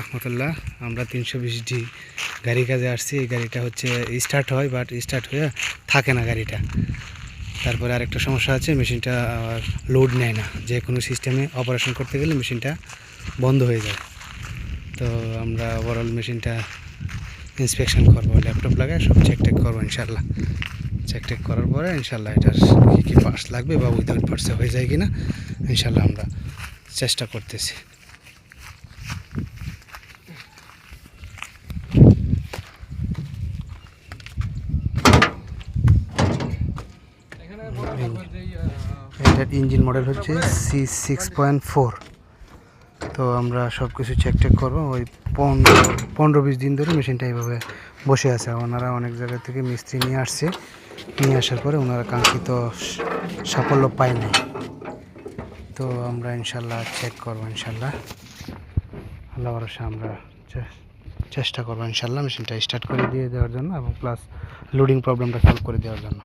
রহমতুল্লাহ। আমরা 320D গাড়ি কাজে আসছি। এই গাড়িটা হচ্ছে স্টার্ট হয়, বাট স্টার্ট হয়ে থাকে না গাড়িটা। তারপরে আরেকটা সমস্যা আছে, মেশিনটা লোড নেয় না। যে কোনো সিস্টেমে অপারেশন করতে গেলে মেশিনটা বন্ধ হয়ে যায়। তো আমরা ওভারঅল মেশিনটা ইন্সপেকশন করবো, ল্যাপটপ লাগায় সব চেক করবো ইনশাল্লাহ। চেক করার পরে ইনশাল্লাহ এটার কী কী পার্টস লাগবে বা উইদাউট পার্টসে হয়ে যায় কি না ইনশাল্লাহ আমরা চেষ্টা করতেছি। এটার ইঞ্জিন মডেল হচ্ছে C6.4। তো আমরা সব কিছু চেক করবো। ওই 15-20 দিন ধরে মেশিনটা এইভাবে বসে আছে। ওনারা অনেক জায়গা থেকে মিস্ত্রি নিয়ে আসছে, নিয়ে আসার পরে ওনারা কাঙ্ক্ষিত সাফল্য পায় নাই। তো আমরা ইনশাল্লাহ চেক করবো, ইনশাল্লাহ আল্লাহ ভরসা আমরা চেষ্টা করবো ইনশাল্লাহ মেশিনটা স্টার্ট করে দিয়ে দেওয়ার জন্য এবং প্লাস লোডিং প্রবলেমটা সলভ করে দেওয়ার জন্য।